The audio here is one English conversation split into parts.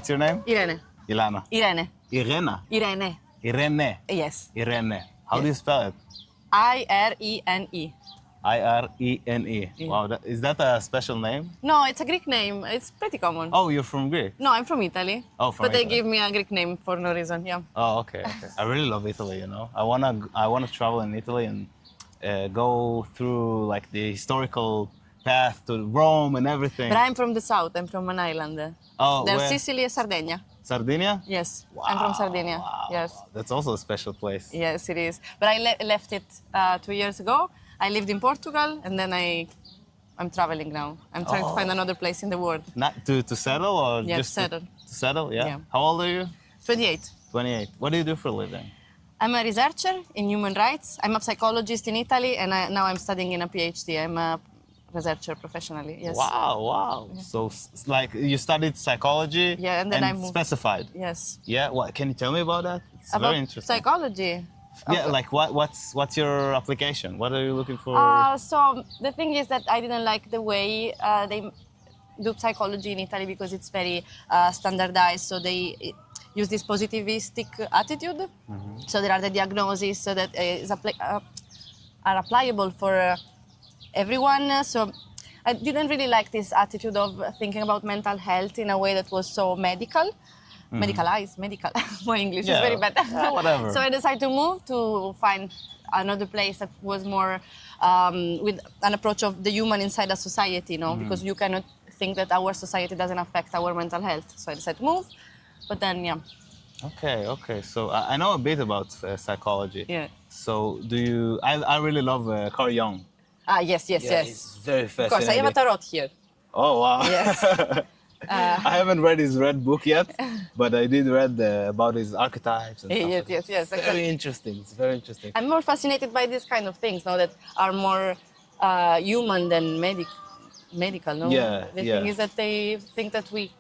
What's your name? Irene. Ilana. Irene. Irena. Irene. Irene. Yes. Irene. How do you spell it? Irene. Irene. Yeah. Wow, is that a special name? No, it's a Greek name. It's pretty common. Oh, you're from Greece? No, I'm from Italy. Oh, from But they Italy. give me a Greek name for no reason, yeah. Oh, okay. I really love Italy, you know. I wanna travel in Italy and go through like the historical path to Rome and everything. But I'm from the south. I'm from an island. Oh, There's where? Sicily and Sardinia. Sardinia? Yes, Wow, I'm from Sardinia. wow, Yes. wow. That's also a special place. Yes, it is. But I left it 2 years ago. I lived in Portugal, and then I'm traveling now. I'm trying to find another place in the world. Not to settle or Yeah, just to settle. To settle, yeah. Yeah. How old are you? 28. 28. What do you do for a living? I'm a researcher in human rights. I'm a psychologist in Italy, and now I'm studying in a PhD. I'm a researcher professionally. Yes. Wow. So it's like you studied psychology. Yeah, and then I moved. Specified. Yes. Yeah. What can you tell me about that? It's About very interesting. psychology. Yeah, like what's your application? What are you looking for? So the thing is that I didn't like the way they do psychology in Italy because it's very standardized. So they use this positivistic attitude. So there are the diagnoses that are applicable for everyone. So I didn't really like this attitude of thinking about mental health in a way that was so medical. Medicalized. My English is very bad. Yeah, whatever. So I decided to move to find another place that was more with an approach of the human inside a society, because you cannot think that our society doesn't affect our mental health. So I decided to move, but then, yeah. Okay. So I know a bit about psychology. Yeah. So do you? I really love Carl Jung. Yes. It's very Of fascinating. course, I have a tarot here. Oh wow. Yes. I haven't read his red book yet, but I did read about his archetypes and stuff. Yes. It's very interesting. It's very interesting. I'm more fascinated by these kind of things now that are more human than medical. No? Yeah, The yeah. thing is that they think that we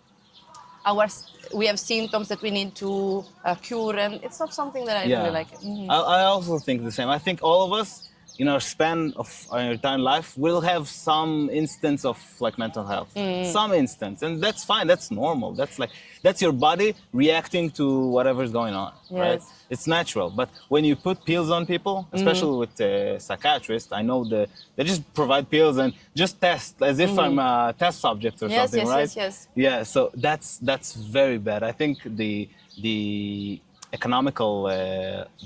have symptoms that we need to cure, and it's not something that I really like. I also think the same. I think all of us, in our span of our entire life, will have some instance of like mental health, some instance, and that's fine. That's normal. That's your body reacting to whatever is going on, right? Yes. It's natural. But when you put pills on people, especially with psychiatrists, I know they just provide pills and just test as if I'm a test subject or something, right? Yes. Yeah. So that's very bad. I think the economical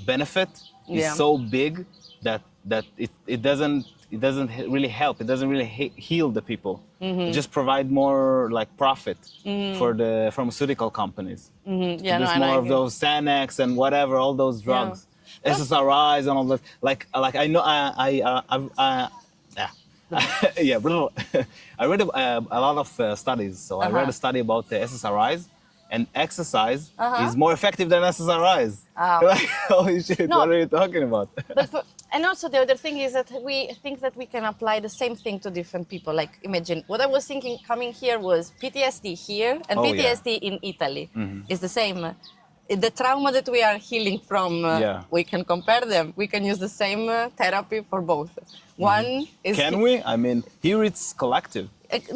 benefit is so big that it doesn't really help. It doesn't really heal the people. It just provide more like profit for the pharmaceutical companies. Yeah, There's more of those Xanax and whatever, all those drugs, SSRIs and all that. Like I know yeah, bro. I read a lot of studies. So I read a study about the SSRIs. And exercise is more effective than SSRIs. Like, holy shit, what are you talking about? And also the other thing is that we think that we can apply the same thing to different people. Like imagine, what I was thinking coming here was PTSD here and PTSD in Italy is the same. The trauma that we are healing from, we can compare them. We can use the same therapy for both. One is... Can we? I mean, here it's collective.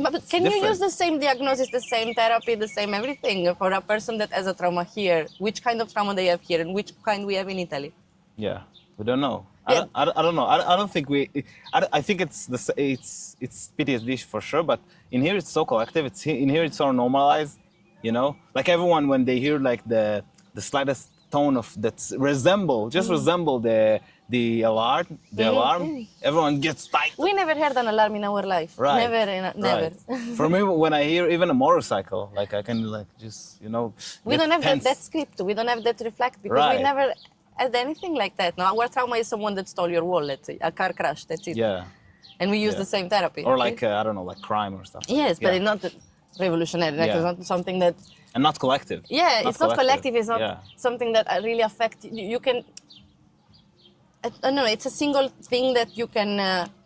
But can you use the same diagnosis, the same therapy, the same everything for a person that has a trauma here? Which kind of trauma they have here and which kind we have in Italy? Yeah, we don't know. Yeah. I don't know. I don't think we. I think it's PTSD for sure. But in here it's so collective. In here it's so normalized. You know, like everyone when they hear like the slightest tone of that resemble the alarm, everyone gets tight. We never heard an alarm in our life. Right. Never. For me, when I hear even a motorcycle, like I can like just we don't have that script. We don't have that reflect because we never had anything like that. No, our trauma is someone that stole your wallet, a car crash. That's it. Yeah. And we use the same therapy. Or like I don't know, like crime or stuff. Yes, but it's not revolutionary. Like it's not something that. And not collective. Yeah, it's not collective. It's not something that really affects you. You can. I don't know. It's a single thing that you can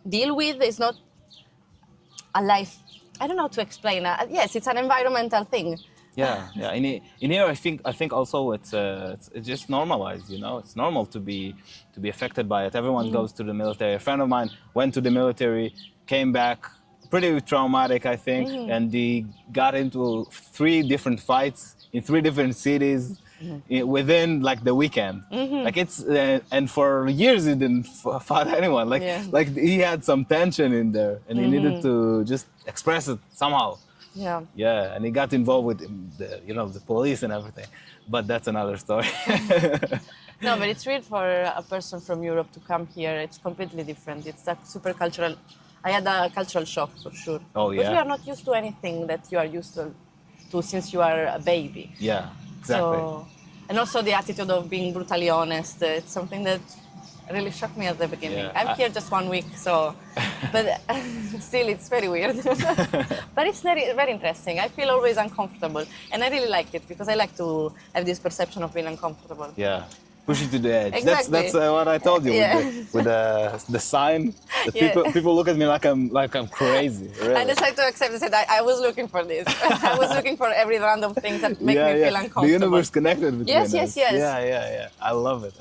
deal with. It's not a life. I don't know how to explain. Yes, it's an environmental thing. Yeah. In here, I think also it's just normalized. You know, it's normal to be affected by it. Everyone goes to the military. A friend of mine went to the military, came back pretty traumatic, I think. And they got into 3 different fights in 3 different cities within like the weekend. Like it's and for years he didn't fight anyone. Like he had some tension in there, and he needed to just express it somehow. Yeah, and he got involved with the police and everything. But that's another story. No, but it's weird for a person from Europe to come here. It's completely different. It's that super cultural. I had a cultural shock for sure. Oh, yeah? Because we are not used to anything that you are used to since you are a baby. Yeah, exactly. So, and also the attitude of being brutally honest. It's something that really shocked me at the beginning. Yeah, I'm here just 1 week, so, but still it's very weird. But it's very, very interesting. I feel always uncomfortable, and I really like it because I like to have this perception of being uncomfortable. Yeah, push you to the edge. Exactly. That's what I told you with the sign. People look at me like I'm crazy. Really. I decided to accept. I said I was looking for this. I was looking for every random thing that make me feel uncomfortable. The universe connected between us. Yes. Yeah. I love it.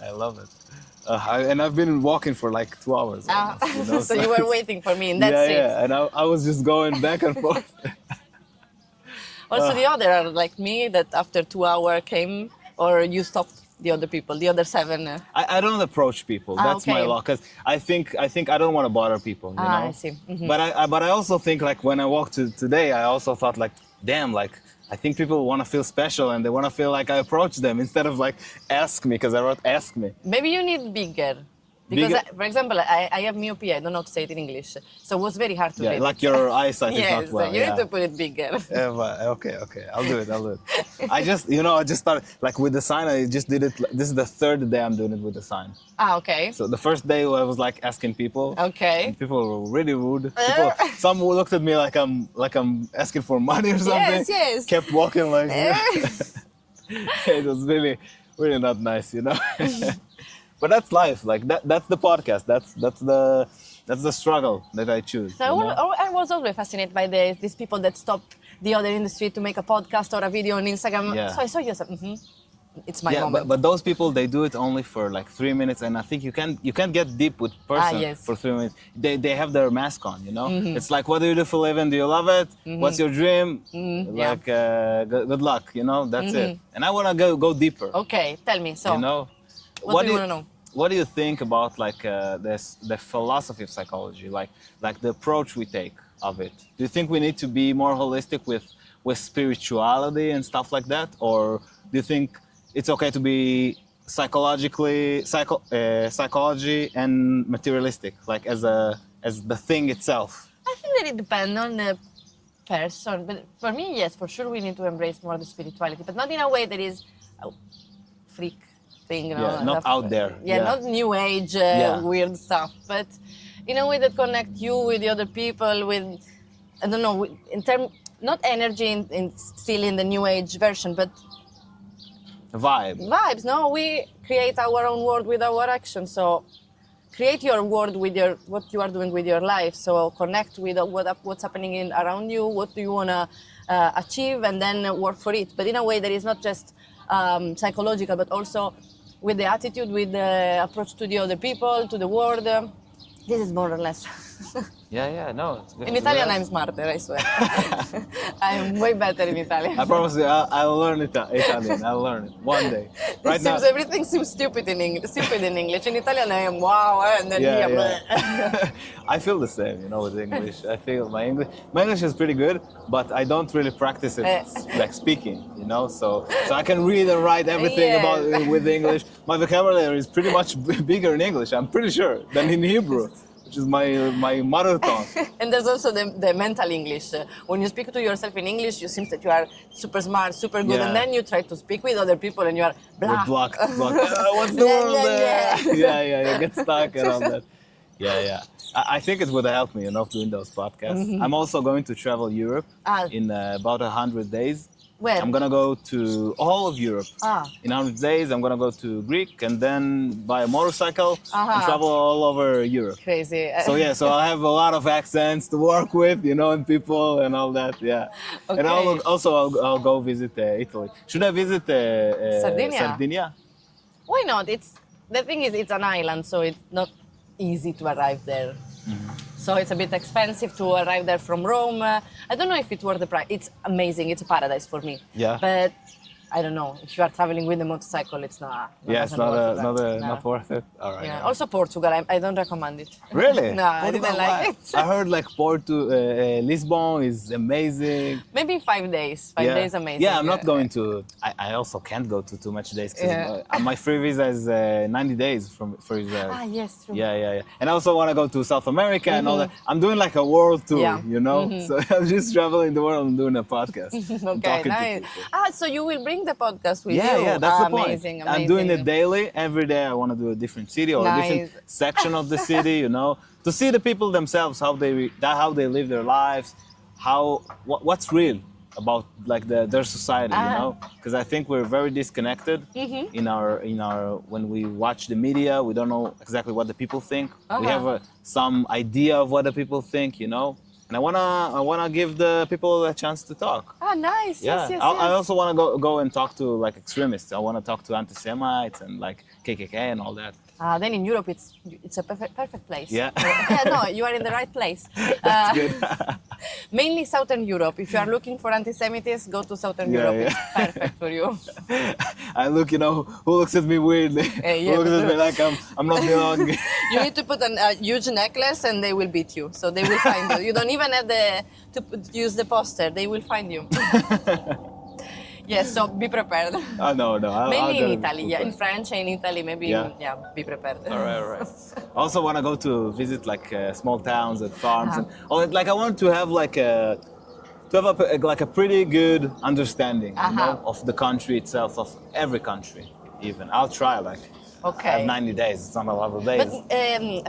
And I've been walking for like 2 hours. Almost, so you were waiting for me in that seat. Yeah, and I was just going back and forth. Also, the other are like me that after 2 hours came, or you stopped the other people, the other 7. I don't approach people. That's my law, because I think I don't want to bother people. You know? I see. But I also think like when I walked today, I also thought like, damn, like I think people want to feel special and they want to feel like I approach them instead of like ask me, because I wrote ask me. Maybe you need bigger. Because, for example, I have myopia. I don't know how to say it in English. So it was very hard to read. Like your eyesight is not well. So you need to put it bigger. Okay. I'll do it. I just started, like with the sign, I just did it. This is the 3rd day I'm doing it with the sign. Okay. So the first day I was like asking people. Okay. And people were really rude. Some looked at me like I'm asking for money or something. Yes. Kept walking like it was really, really not nice, But that's life. Like that's the podcast. That's the struggle that I choose. So I was always fascinated by these people that stop the other industry to make a podcast or a video on Instagram. Yeah. So I saw you. It's my moment. But those people, they do it only for like 3 minutes, and I think you can't get deep with person for 3 minutes. They have their mask on, It's like, what do you do for a living? Do you love it? What's your dream? Like good luck, That's it. And I want to go deeper. Okay, tell me. So what do you want to know? What do you think about like the philosophy of psychology, like the approach we take of it? Do you think we need to be more holistic with spirituality and stuff like that, or do you think it's okay to be psychology and materialistic, like as the thing itself? I think that it depends on the person, but for me, yes, for sure, we need to embrace more the spirituality, but not in a way that is a freak thing, not out there. Not new age weird stuff, but in a way that connect you with the other people, with, I don't know, not energy still in the new age version, but vibes. No, we create our own world with our actions. So create your world with what you are doing with your life. So connect with what's happening around you, what do you want to achieve, and then work for it, but in a way that is not just psychological, but also with the attitude, with the approach to the other people, to the world. This is more or less. No. It's good. In Italian, I'm smarter, I swear. I'm way better in Italian. I promise you, I'll learn Italian. I'll learn it one day. Everything seems stupid in English. In Italian, I am wow, and then I feel the same, with English. I feel my English is pretty good, but I don't really practice it like speaking, So I can read and write everything about with English. My vocabulary is pretty much bigger in English, I'm pretty sure, than in Hebrew, which is my mother tongue. And there's also the mental English. When you speak to yourself in English, you seem that you are super smart, super good, and then you try to speak with other people and you are blocked. What's the word? You get stuck and all that. I think it would help me, doing those podcasts. I'm also going to travel Europe in about 100 days. Where? I'm gonna go to all of Europe. In 100 days, I'm gonna go to Greek and then buy a motorcycle and travel all over Europe. Crazy. So I'll have a lot of accents to work with, and people and all that. Okay. And I'll go visit Italy. Should I visit Sardinia? Why not? The thing is, it's an island, so it's not easy to arrive there. So it's a bit expensive to arrive there from Rome. I don't know if it's worth the price. It's amazing. It's a paradise for me. Yeah. But I don't know. If you are traveling with a motorcycle, it's not. Yeah, it's not worth it. All right. Yeah. All right. Also Portugal, I don't recommend it. Really? No, I didn't like it. I heard like Lisbon is amazing. Maybe 5 days. 5 days amazing. Yeah, I'm not going to. I also can't go to too much days because my free visa is 90 days for Israel. Ah, yes, true. Yeah. And I also want to go to South America and all that. I'm doing like a world tour, you know. So I'm just traveling the world and doing a podcast. Okay, nice. So you will bring the podcast with you? Yeah, that's the point. Amazing. I'm doing it daily. Every day I want to do a different city or a different section of the city, you know, to see the people themselves, how they live their lives, what's real about like their society, you know, because I think we're very disconnected in our when we watch the media. We don't know exactly what the people think. We have some idea of what the people think, you know. And I wanna give the people a chance to talk. Ah, nice. Yeah. Yes. I also wanna go and talk to like extremists. I wanna talk to anti-Semites and like KKK and all that. Then in Europe, it's a perfect place. Yeah. No, you are in the right place. That's good. Mainly Southern Europe. If you are looking for anti-Semitism, go to Southern Europe. Yeah. It's perfect for you. I look, you know, who looks at me weirdly? Who looks at me like I'm not belong. You need to put a huge necklace and they will beat you. So they will find you. You don't even have to use the poster. They will find you. Yes, so be prepared. No. Mainly in Italy, yeah. In France and in Italy, maybe, be prepared. All right. I also want to go to visit like small towns and farms and like I want to have like a pretty good understanding, you know, of the country itself, of every country. Even I'll try like. Okay. I have 90 days. It's not a lot of days.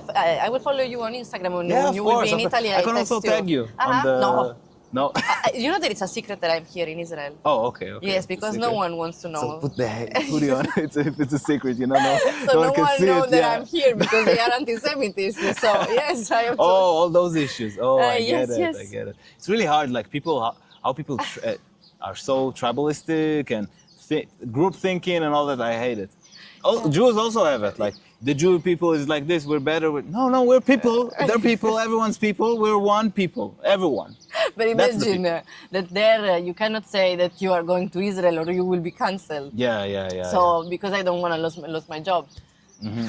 But I will follow you on Instagram when you will be in Italy. I can also tag you on the. No. You know there is a secret that I'm here in Israel. Oh, okay. Yes, because no one wants to know. So put the hoodie on. It's a secret, you know. So no one can see knows it, that I'm here because they are anti-Semites. So yes, I am. All those issues. I yes, get it. yes. I get it. It's really hard. Like how people are so tribalistic and group thinking and all that. I hate it. Jews also have it. Like the Jew people is like this. We're better. No, we're people. They're people. Everyone's people. We're one people. Everyone. But imagine that there you cannot say that you are going to Israel or you will be cancelled. Yeah. So because I don't want to lose my job.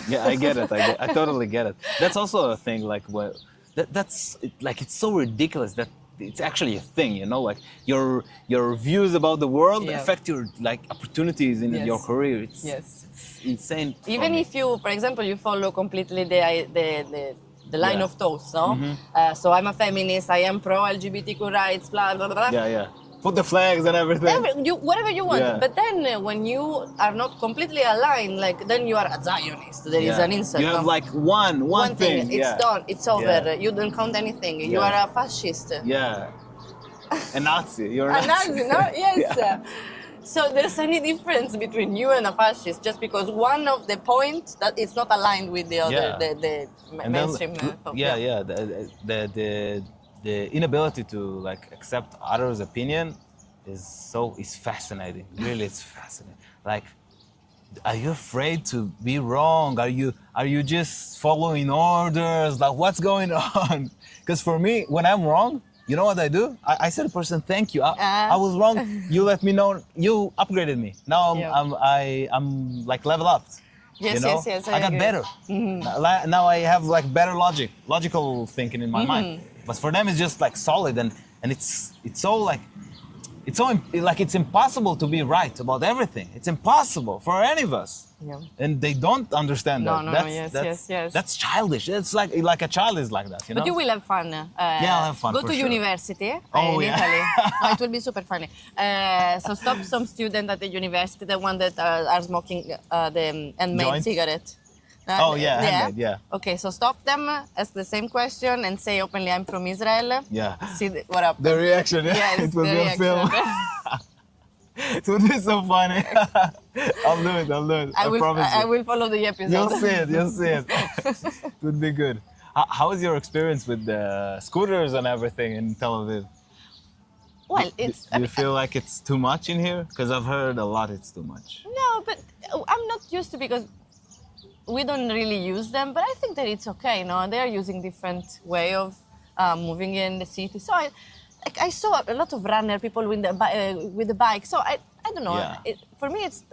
Yeah, I get it. I totally get it. That's also a thing. Like it's so ridiculous that it's actually a thing. You know, like your views about the world affect your like opportunities in your career. It's insane. Even if you, for example, you follow completely the line of thoughts, no? So I'm a feminist, I am pro-LGBTQ rights, blah, blah, blah. Yeah. Put the flags and everything. Whatever you want. Yeah. But then when you are not completely aligned, like then you are a Zionist. There is an insult. You have like one thing. It's done. It's over. You don't count anything. You are a fascist. Yeah. A Nazi. You're a Nazi, no? Yes. So there's any difference between you and a fascist just because one of the points that it's not aligned with the other, the mainstream. The inability to like accept others' opinion is fascinating. Really, it's fascinating. Like, are you afraid to be wrong? Are you just following orders? Like, what's going on? Because for me, when I'm wrong, you know what I do? I say to the person, thank you. I was wrong. You let me know. You upgraded me. Now I'm like level up. Yes, you know? yes. I got agree. better. Now I have like better logical thinking in my mind. But for them, it's just like solid and it's so like it's impossible to be right about everything. It's impossible for any of us. Yeah. And they don't understand that. Yes. That's childish. It's like a child is like that, you know? But you will have fun. I'll have fun. Go for to sure. university in yeah. Italy. No, it will be super funny. So stop some student at the university, the one that are smoking the handmade Joint? cigarette. Handmade, yeah. Okay, so stop them, ask the same question, and say openly, I'm from Israel. Yeah. See what up. The reaction, Yes, it will be a film. It would be so funny. I'll do it. I promise you. I will follow the episode. You'll see it. It would be good. How is your experience with the scooters and everything in Tel Aviv? Well, Do you feel like it's too much in here? Because I've heard a lot it's too much. No, but I'm not used to because we don't really use them, but I think that it's okay. No, they are using different way of moving in the city. So I saw a lot of runner people with the bike. So I don't know. Yeah. For me, it's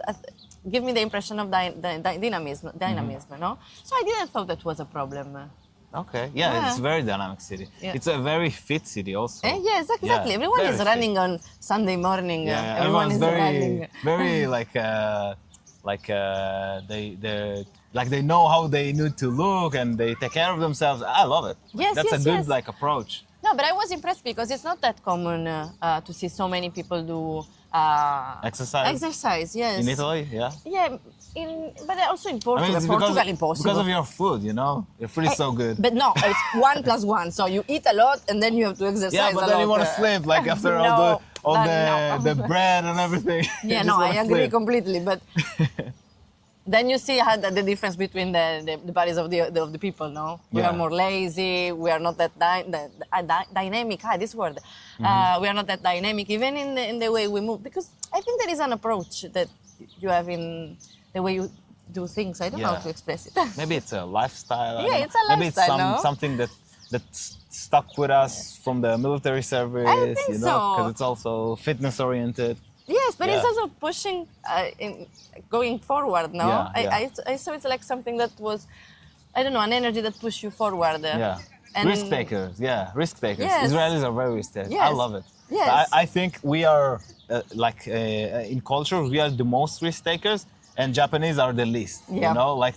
give me the impression of dynamism. No. So I didn't thought that was a problem. Okay. Yeah, it's a very dynamic city. Yeah. It's a very fit city also. Yes, exactly. Yeah, Everyone very is fit. running on Sunday morning. Yeah, Everyone everyone's is very, running. very they know how they need to look and they take care of themselves. I love it. Yes, That's yes, a good yes. approach. No, but I was impressed because it's not that common to see so many people do Exercise? Exercise, yes. In Italy, yeah. Yeah, but also in Portugal. it's Portugal because, impossible. because of your food, you know. Your food is so good. But no, it's 1+1. So you eat a lot and then you have to exercise Yeah, but a then lot. you want to sleep, like after No, the bread and everything. Yeah, You no, just I wanna agree sleep. completely. But then you see how the difference between the bodies of the people. No, we Yeah. are more lazy. We are not that dynamic. This word. We are not that dynamic, even in the way we move. Because I think there is an approach that you have in the way you do things. I don't know how to express it. Maybe it's a lifestyle. I Yeah, don't know. it's a Maybe it's lifestyle, no? something that's stuck with us from the military service. I think you know, so. because it's also fitness oriented. Yes, but it's Yeah. also pushing, going forward. No, Yeah, I saw it's like something that was, I don't know, an energy that pushed you forward. Yeah. And Risk takers, yeah, risk takers. Yes. Israelis are very risk takers. I Yes. love it. Yes. I think we are in culture we are the most risk takers, and Japanese are the least. Yeah. You know, like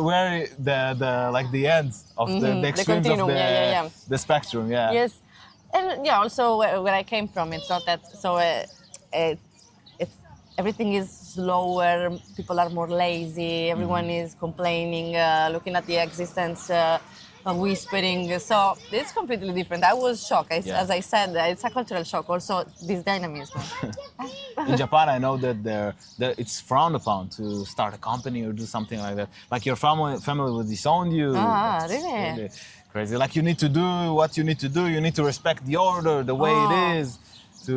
we're the ends of the extremes of continuum, the yeah. the spectrum. Yeah. Yes, and yeah, also where I came from, it's not that so. It's everything is slower. People are more lazy. Everyone is complaining, looking at the existence, whispering. So it's completely different. I was shocked. Yeah. As I said, it's a cultural shock. Also, this dynamism. In Japan, I know that it's frowned upon to start a company or do something like that. Like your family will disown you. Ah, It's really? crazy. Like you need to do what you need to do. You need to respect the order, the way it is, to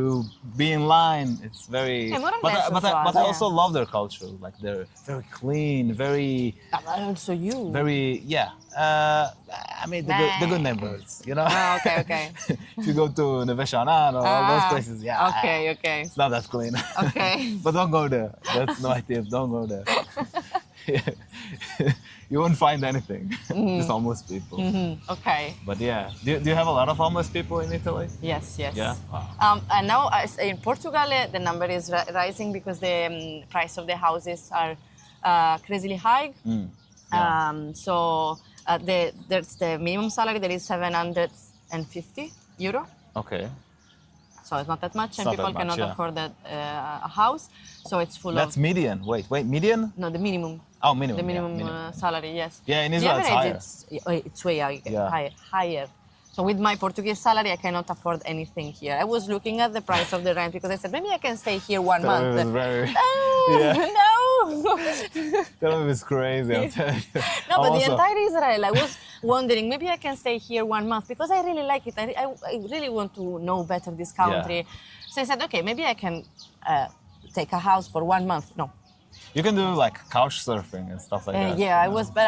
be in line. It's very. Yeah, more or but less but, as I, well, but I yeah. also love their culture. Like they're very clean, very, Also, you. very yeah. I mean the good neighborhoods, you know. Okay. If you go to Neveshanan or all those places, yeah. Okay. It's not that clean. Okay. But don't go there. That's my tip. Don't go there. You won't find anything. Just homeless people. Okay. But yeah, do you have a lot of homeless people in Italy? Yes. Yeah. Wow. And now in Portugal, the number is rising because the price of the houses are crazily high. So there's the minimum salary that is 750 euro. Okay. So it's not that much, and not people that much, cannot yeah. afford a house. So it's full That's of median. Wait, median? no, the minimum. Oh, minimum. The yeah, minimum salary, yes. Yeah, in The Israel it's average, higher. it's way Yeah. higher. So with my Portuguese salary, I cannot afford anything here. I was looking at the price of the rent because I said maybe I can stay here 1 Tel Aviv is month. very. Oh, Yeah. no. Tel Aviv is crazy. I'm telling you. No, but the Also- entire Israel, I was wondering maybe I can stay here 1 month because I really like it. I really want to know better this country. So I said, okay, maybe I can take a house for 1 month. No. You can do like couch surfing and stuff like that. Yeah, I was but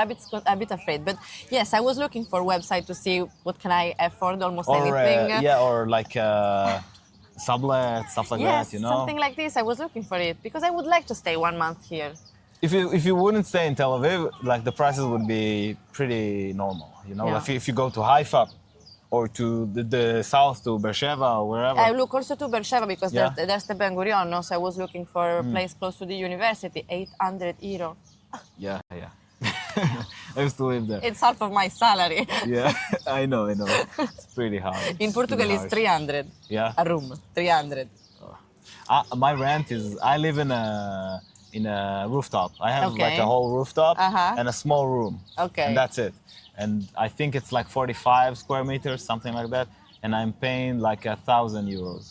a bit afraid. But yes, I was looking for a website to see what can I afford, almost Or anything. or like sublet, stuff like Yes, that. You know. something like this. I was looking for it because I would like to stay 1 month here. If you wouldn't stay in Tel Aviv, like the prices would be pretty normal. You know, Yeah. like if you go to Haifa or to the south to Beersheba or wherever. I look also to Beersheba because Yeah. there's the Ben Gurion. No? So I was looking for a place close to the university, 800 euro. Yeah. I used to live there. It's half of my salary. Yeah, I know. It's pretty hard. In Portugal, it's 300 Yeah. a room. 300. My rent is. I live in a rooftop. I have Okay. like a whole rooftop Uh-huh. and a small room. Okay. And that's it. And I think it's like 45 square meters, something like that. And I'm paying like 1,000 euros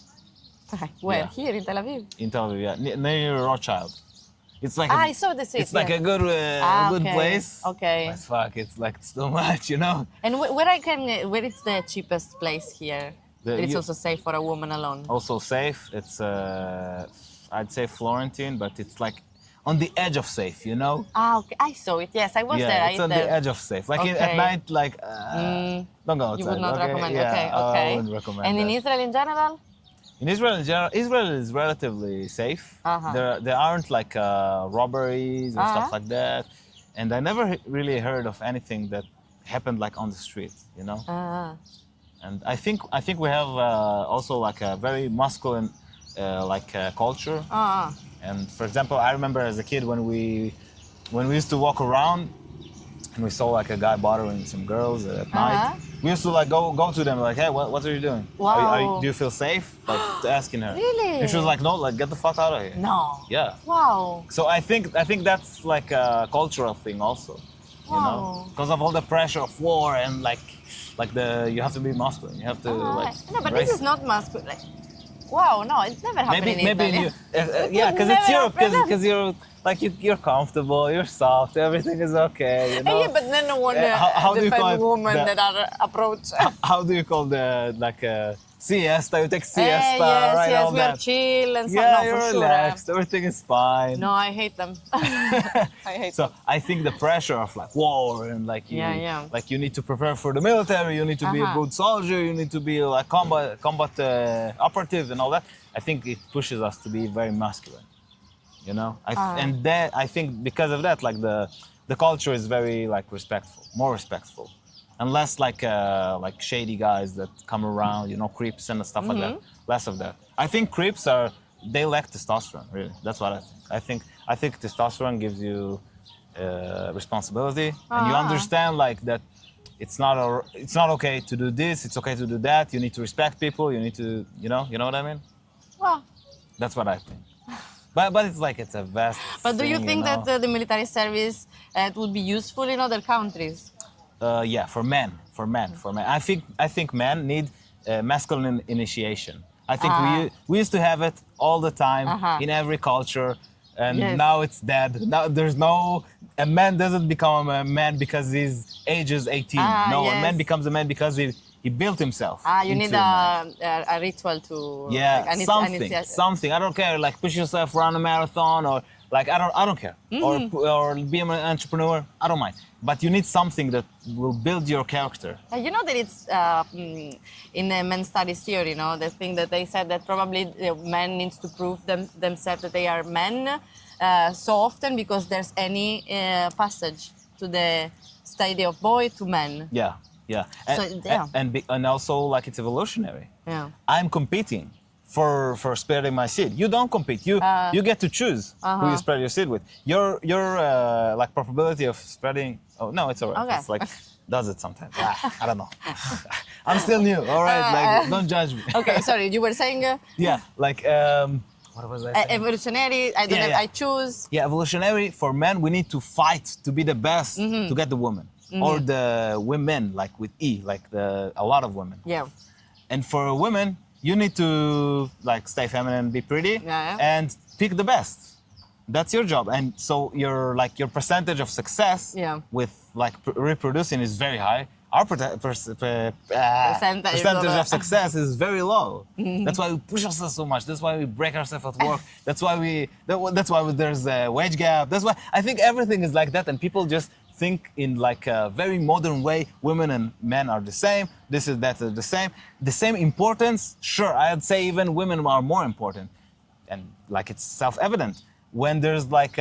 Where? Yeah. Here in Tel Aviv. in Tel Aviv, yeah, near Rothschild. It's like I saw the city. it's like a good good okay. place. Okay. But fuck, it's like it's too much, you know. And where is the cheapest place here? It's also safe for a woman alone. Also safe. It's I'd say Florentine, but it's like on the edge of safe, you know? Ah, okay. I saw it. Yes, I was there. Yeah, I it's on there. the edge of safe. Like at Okay. night, like don't go outside. You would not okay? recommend. Yeah, Okay, I okay. wouldn't recommend And in that. Israel in general? In Israel, in general, Israel is relatively safe. Uh-huh. There aren't like robberies or stuff like that, and I never really heard of anything that happened like on the street, you know. And I think we have also like a very masculine culture. And for example, I remember as a kid when we used to walk around and we saw like a guy bothering some girls at night. We used to like go to them like, hey, what are you doing? Wow. Do you feel safe? Like asking her. Really? And she was like, no, like get the fuck out of here. No. Yeah. Wow. So I think that's like a cultural thing also, you know, because of all the pressure of war and like you have to be masculine. You have to like. No, but this is not masculine. Like, wow, no, it's never happened in maybe Italy. yeah, because it's Never Europe, because you're like you're comfortable, you're soft, everything is okay, you know. Yeah, but then no one how do you call defend it? women that are approached. How do you call the like siesta? You take siesta, yes, right? yes, all we that. are chill and stuff. Yeah, No, you're for sure. relaxed. Everything is fine. No, I hate them. I hate So them. I think the pressure of like war and like you need to prepare for the military, you need to be a good soldier, you need to be like combat operative and all that. I think it pushes us to be very masculine, you know. And that I think because of that, like the culture is very like respectful, more respectful, and less like shady guys that come around, you know, creeps and stuff like that. Less of that. I think creeps they lack testosterone. Really, that's what I think. I think testosterone gives you responsibility, and you understand like that. It's not okay to do this. It's okay to do that. You need to respect people. You need to, you know what I mean. Well, That's what I think. But it's like it's a vast. but do you thing, think know? that the military service would be useful in other countries? Yeah, for men. I think men need masculine initiation. I think we used to have it all the time in every culture, and now it's dead. Now there's no a man doesn't become a man because his age is 18. No, a man becomes a man because he built himself. You need a ritual to something. I don't care. Like push yourself, run a marathon, or like I don't care. Or be an entrepreneur. I don't mind. But you need something that will build your character. You know that it's in the men's studies theory, you know, the thing that they said that probably men needs to prove themselves that they are men so often because there's any passage to the study of boy to men. Yeah. And also like it's evolutionary. Yeah. I'm competing for spreading my seed. You don't compete. You get to choose who you spread your seed with. Your like probability of spreading. Oh no, it's alright. Okay. It's like does it sometimes. I don't know. I'm still new. All right, like don't judge me. Okay, sorry. You were saying. Yeah, like what was I saying? Evolutionary. I don't know. I choose. Yeah, evolutionary. For men, we need to fight to be the best to get the woman. Or the women, like with E, like a lot of women. Yeah. And for women, you need to like stay feminine, be pretty, and pick the best. That's your job. And so your percentage of success with like reproducing is very high. Our percentage of success is very low. That's why we push ourselves so much. That's why we break ourselves at work. That's why there's a wage gap. That's why I think everything is like that, and people just think in like a very modern way. Women and men are the same. This is that are the same importance. Sure, I'd say even women are more important, and like it's self-evident. When there's like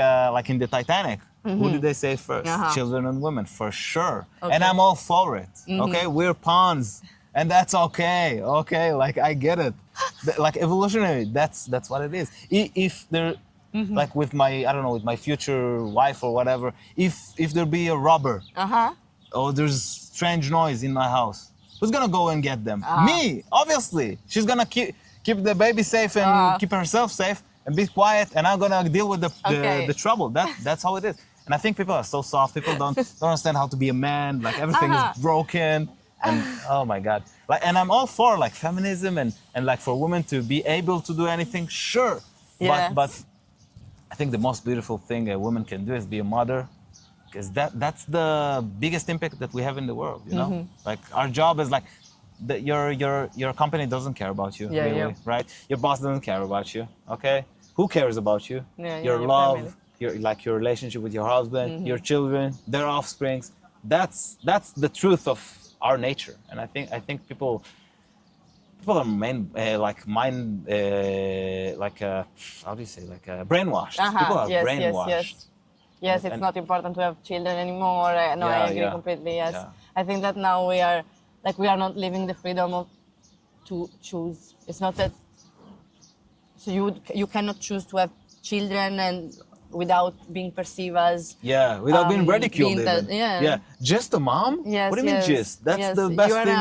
in the Titanic, who did they save first? Children and women, for sure. Okay. And I'm all for it. Okay, we're pawns, and that's okay. Okay, like I get it. Like evolutionary, that's what it is. If there. Like with with my future wife or whatever, if there be a robber or there's strange noise in my house, who's gonna go and get them? Me, obviously. She's gonna keep the baby safe and keep herself safe and be quiet, and I'm gonna deal with the trouble. That's how it is. And I think people are so soft. People don't understand how to be a man. Like everything is broken. And oh my God. Like, and I'm all for like feminism and like for women to be able to do anything. Sure. Yes. But I think the most beautiful thing a woman can do is be a mother, because that's the biggest impact that we have in the world, you know? Like our job is like, your company doesn't care about you, really, right? Your boss doesn't care about you, okay? Who cares about you? Your love, family. your relationship with your husband, your children, their offsprings. That's the truth of our nature, and I think people are how do you say, brainwashed. People are Yes, yes, yes. brainwashed. Yes, it's not important to have children anymore. No, I agree completely. Yes, I think that now we are not living the freedom of to choose. It's not that. So you cannot choose to have children and without being perceived as without being ridiculed even. Just a mom. Yes, what do you mean just? That's yes. the best thing.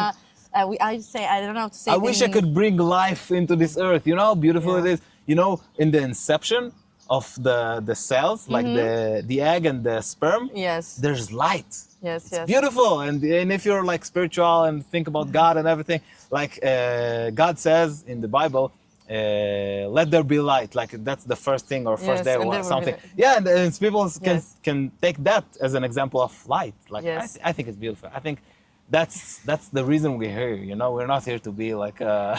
I don't know how to say. I wish I could bring life into this earth. You know how beautiful it is. You know, in the inception of the cells, like the egg and the sperm. Yes. There's light. Yes, it's beautiful. And if you're like spiritual and think about God and everything, like God says in the Bible, let there be light. Like that's the first thing or first day or something. And people can take that as an example of light. Like I think it's beautiful. I think that's the reason we're here. You know, we're not here to be like a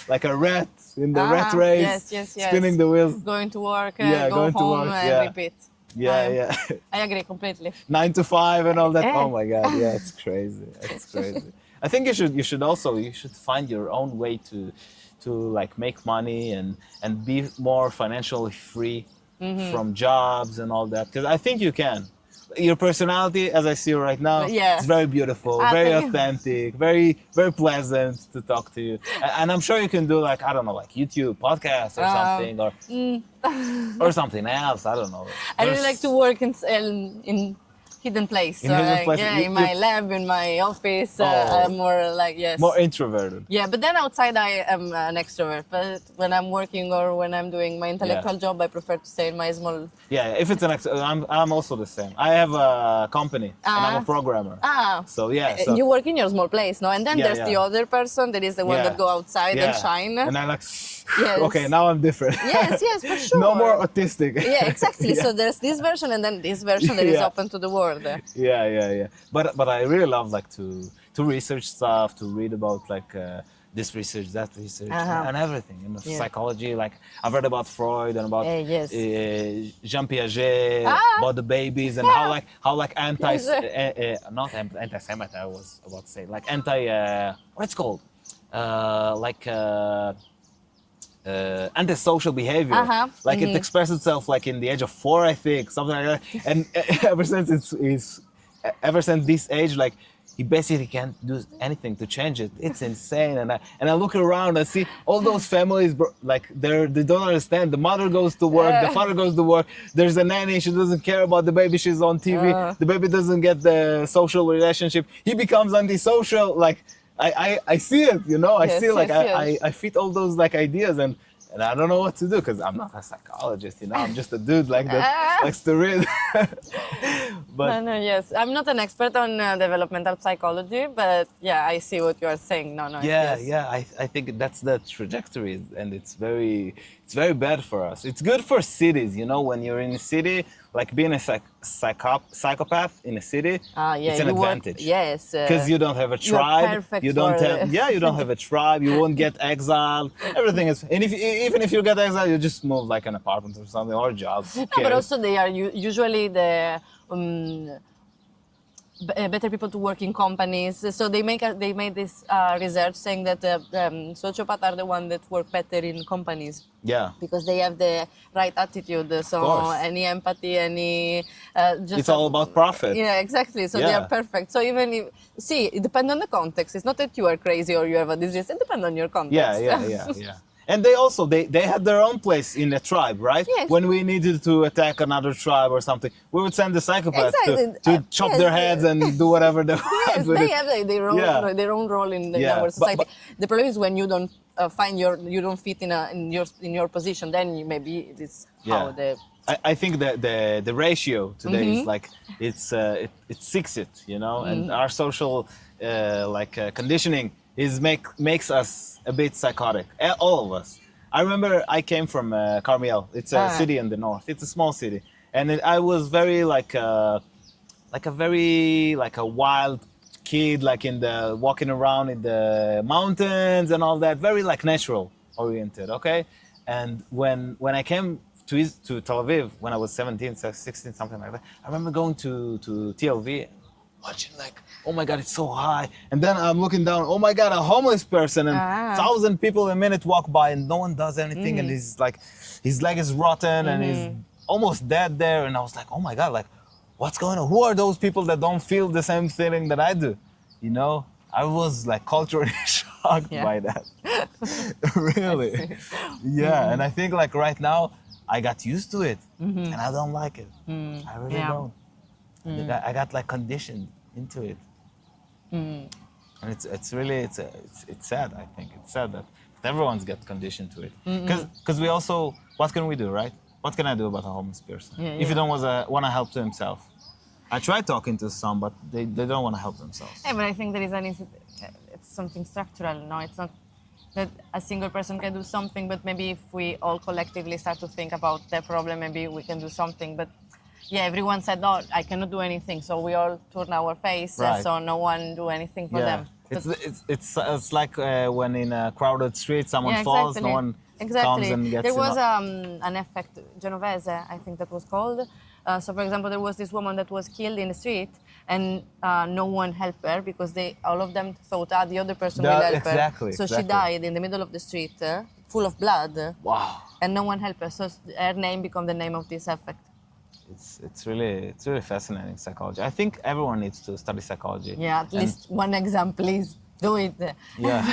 like a rat in the rat race, spinning the wheels, going to work, go home and repeat. I agree completely. 9 to 5 and all that. Oh my God, it's crazy. It's crazy. I think you should find your own way to like make money and be more financially free from jobs and all that, because I think you can. Your personality, as I see you right now, it's very beautiful, very authentic, very very pleasant to talk to you. And I'm sure you can do like, I don't know, like YouTube podcast or something, or something else. I don't know. I really like to work in hidden place. So in my lab, in my office, I'm more like more introverted. Yeah, but then outside I am an extrovert. But when I'm working or when I'm doing my intellectual job, I prefer to stay in my small. Yeah, if it's I'm also the same. I have a company and I'm a programmer. So so you work in your small place, no? And then there's the other person that is the one that go outside and shine. And I like. Okay, now I'm different. Yes, for sure. No more autistic. Yeah, exactly. So there's this version and then this version that is open to the world. Yeah. But I really love like to research stuff, to read about like this research, that research, and everything. You know, psychology. Like I've read about Freud and about Jean Piaget, about the babies and how not anti-Semite. I was about to say like what's it called? Antisocial behavior, like it expresses itself like in the age of 4, I think, something like that. And ever since this age, like he basically can't do anything to change it. It's insane. And I look around, I see all those families, like they don't understand. The mother goes to work, the father goes to work. There's a nanny, she doesn't care about the baby, she's on TV. The baby doesn't get the social relationship. He becomes antisocial. Like I see it, you know. I fit all those like ideas, and I don't know what to do because I'm not a psychologist, you know. I'm just a dude like that likes to read. But yes, I'm not an expert on developmental psychology, but I see what you are saying. I think that's the trajectory, and it's very bad for us. It's good for cities, you know. When you're in a city, like being a psychopath in a city, it's an advantage. Yes, because you don't have a tribe. You don't have a tribe. You won't get exiled. Everything is, and even if you get exiled, you just move like an apartment or something, or a job. No, but also they are usually the better people to work in companies. So they made this research saying that sociopaths are the ones that work better in companies. Yeah. Because they have the right attitude. So any empathy, it's all about profit. Yeah, exactly. So they are perfect. So even if it depends on the context. It's not that you are crazy or you have a disease. It depends on your context. Yeah. And they had their own place in a tribe, right? Yes. When we needed to attack another tribe or something, we would send the psychopaths to chop their heads and do whatever they want. Yes, they have their own role in our society. The problem is when you don't you don't fit in your position, then maybe it's how the. I think that the ratio today is like it's 6, you know, and our social conditioning makes us a bit psychotic, all of us. I remember I came from Carmiel. It's a city in the north. It's a small city, and I was very a wild kid, like walking around in the mountains and all that, very like natural oriented. Okay, and when I came to to Tel Aviv when I was 17, 16, something like that. I remember going to TLV, watching like, oh my God, it's so high. And then I'm looking down, oh my God, a homeless person, and 1,000 people a minute walk by and no one does anything. And he's like, his leg is rotten and he's almost dead there. And I was like, oh my God, like, what's going on? Who are those people that don't feel the same feeling that I do? You know, I was like culturally shocked by that. Really. Yeah. And I think like right now I got used to it and I don't like it. I really don't. I got like conditioned into it. And it's really, it's sad, I think. It's sad that everyone's got conditioned to it. Because we also, what can we do, right? What can I do about a homeless person? If you don't want to help to himself. I tried talking to some, but they don't want to help themselves. Yeah, but I think there is it's something structural. No, it's not that a single person can do something, but maybe if we all collectively start to think about their problem, maybe we can do something. But yeah, everyone said, no, I cannot do anything. So we all turn our face, so no one do anything for them. It's like when in a crowded street, someone falls, no one comes and gets There was up. an effect, Genovese, I think that was called. So, for example, there was this woman that was killed in the street, and no one helped her because all of them thought, the other person will help her. So she died in the middle of the street, full of blood. Wow. And no one helped her. So her name became the name of this effect. It's really fascinating, psychology. I think everyone needs to study psychology. Yeah, at least one exam, please do it. Yeah.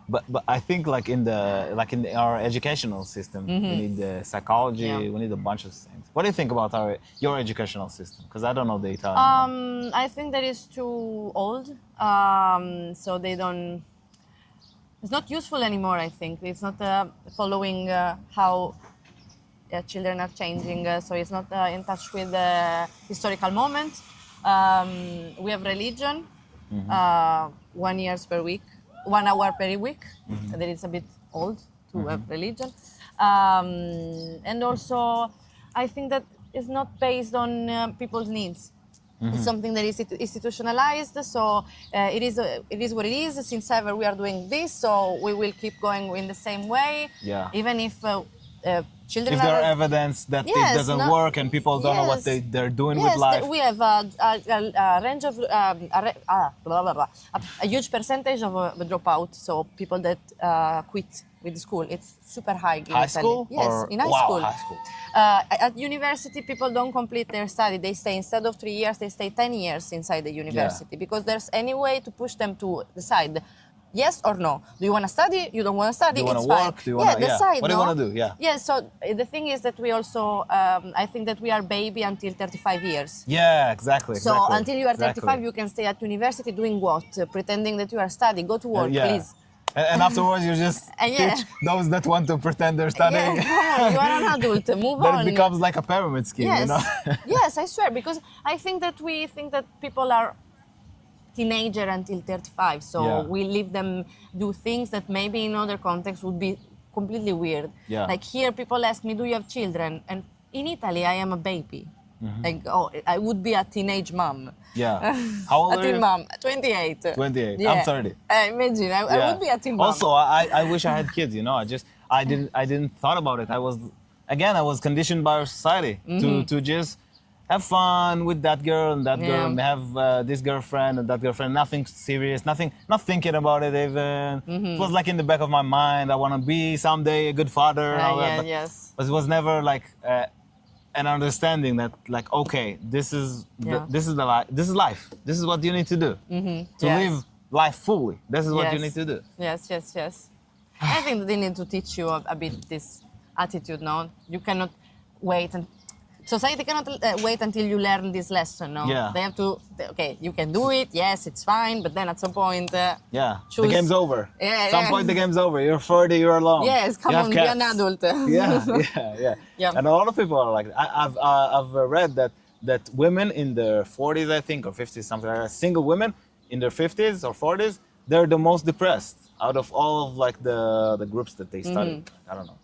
But I think like in our educational system, we need the psychology. We need a bunch of things. What do you think about your educational system? Because I don't know the Italian one. I think that is too old. So they don't. It's not useful anymore. I think it's not following how children are changing. So it's not in touch with the historical moment. We have religion, 1 year per week. 1 hour per week, that is a bit old to have religion. And also, I think that it's not based on people's needs. It's something that is institutionalized, so it is what it is. Since ever we are doing this, so we will keep going in the same way. Yeah. Even if children if there are evidence that it doesn't work and people don't know what they're doing with life. We have a range of a huge percentage of dropout, so people that quit with school. It's super high in high Italy. School? Yes, or, in high school. High school. At university, people don't complete their study. They stay, instead of 3 years, they stay 10 years inside the university because there's any way to push them to decide. Yes or no? Do you want to study? You don't want to study? Do you want it's to fine. work? Do you want to, decide. What do you want to do? Yeah. Yeah. So the thing is that we also, I think that we are baby until 35 years. Yeah, exactly. So until you are 35, you can stay at university doing what? Pretending that you are studying. Go to work, please. And afterwards, you just teach those that want to pretend they're studying. Yeah, you are an adult. Move on. Then it becomes like a pyramid scheme, yes. you know? Yes, I swear, because I think that we think that people are teenager until 35, so we leave them do things that maybe in other contexts would be completely weird. Like here, people ask me, do you have children? And in Italy, I am a baby. Like, I would be a teenage mom. Yeah. How old are you? A teen mom, 28. 28. Yeah. I'm 30. Imagine, I would be a teen mom. Also, I wish I had kids, you know. I didn't thought about it. I was conditioned by our society to just have fun with that girl and that girl, and have this girlfriend and that girlfriend. Nothing serious, not thinking about it even. It was like in the back of my mind. I want to be someday a good father. But it was never like an understanding that like, okay, this is the life. This is life. This is what you need to do to live life fully. This is what you need to do. Yes. I think they need to teach you a bit this attitude. No, you cannot wait and. Society cannot wait until you learn this lesson, no? Yeah. They have to, okay, you can do it, yes, it's fine, but then at some point... the game's over. Yeah, some point the game's over. You're 40, you're alone. Yes, come on, be an adult. Yeah. And a lot of people are like, I've read that women in their 40s, I think, or 50s, something like that, single women in their 50s or 40s, they're the most depressed out of all of like the groups that they study. I don't know.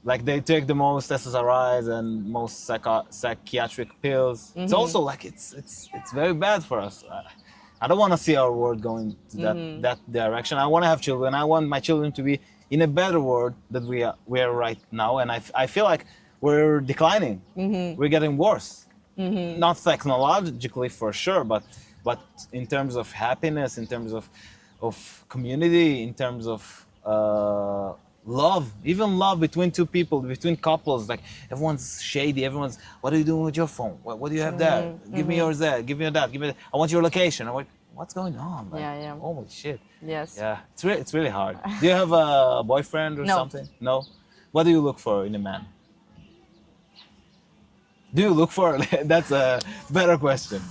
Like they take the most SSRIs and most psychiatric pills. It's also like it's very bad for us. I don't want to see our world going to that direction. I want to have children. I want my children to be in a better world that we are right now. And I feel like we're declining. We're getting worse. Not technologically for sure, but in terms of happiness, in terms of community, in terms of love, even love between two people, between couples. Like everyone's shady. Everyone's, what are you doing with your phone? What do you have there? Give me yours there. Give me that. Give me that. I want your location. I want, what's going on? Like, holy shit. Yes. Yeah, it's really hard. Do you have a boyfriend or No. something? No. What do you look for in a man? Do you look for? That's a better question.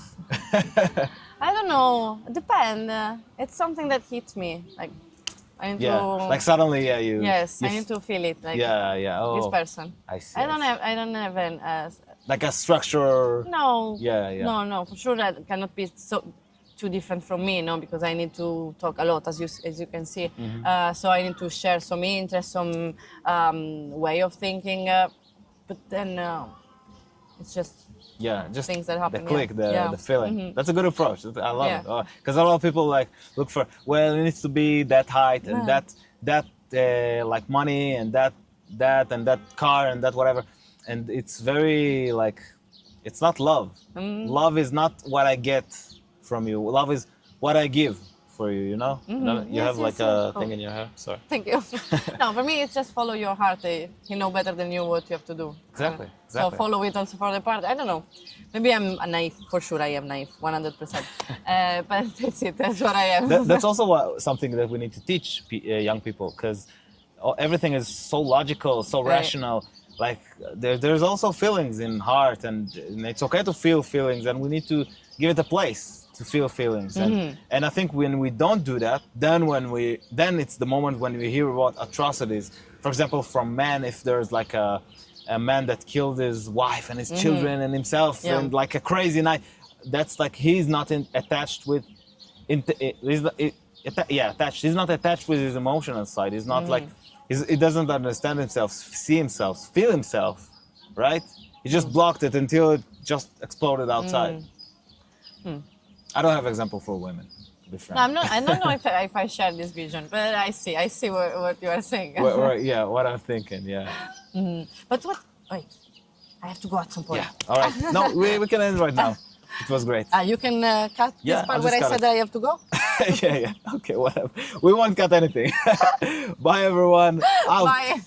I don't know. Depend. It's something that hits me. Like I need to. Like suddenly, you. Yes, you I need to feel it. Like yeah. Oh, this person. I see. I don't have an. Like a structure. No. Yeah. No. For sure, that cannot be so too different from me, no, because I need to talk a lot, as you can see. So I need to share some interest, some way of thinking. But then it's just just things that happen. The click, the feeling. That's a good approach. I love it. Because a lot of people like look for, well, it needs to be that height and that like money and that car and that whatever. And it's very like, it's not love. Love is not what I get from you. Love is what I give for you, you know? You have like a thing in your hair. Sorry. Thank you. No, for me, it's just follow your heart. He know better than you what you have to do. Exactly. So follow it also for the part. I don't know. Maybe I'm a naive. For sure, I am naive, 100%. But that's it. That's what I am. That's also something that we need to teach young people, because everything is so logical, so rational. Like there's also feelings in heart, and it's okay to feel feelings, and we need to give it a place to feel feelings. And I think when we don't do that, then it's the moment when we hear about atrocities. For example, from men, if there's like a man that killed his wife and his children and himself and like a crazy night, that's like he's not attached with, attached. He's not attached with his emotional side. He's not like, he doesn't understand himself, see himself, feel himself, right? He just blocked it until it just exploded outside. I don't have example for women, to be frank. No, I'm not. I don't know if I share this vision, but I see what you are saying. What I'm thinking, But what? Wait, I have to go at some point. Yeah. All right. No, we can end right now. It was great. You can cut this part where I said I have to go. Yeah. Okay. Whatever. We won't cut anything. Bye, everyone. Out. Bye.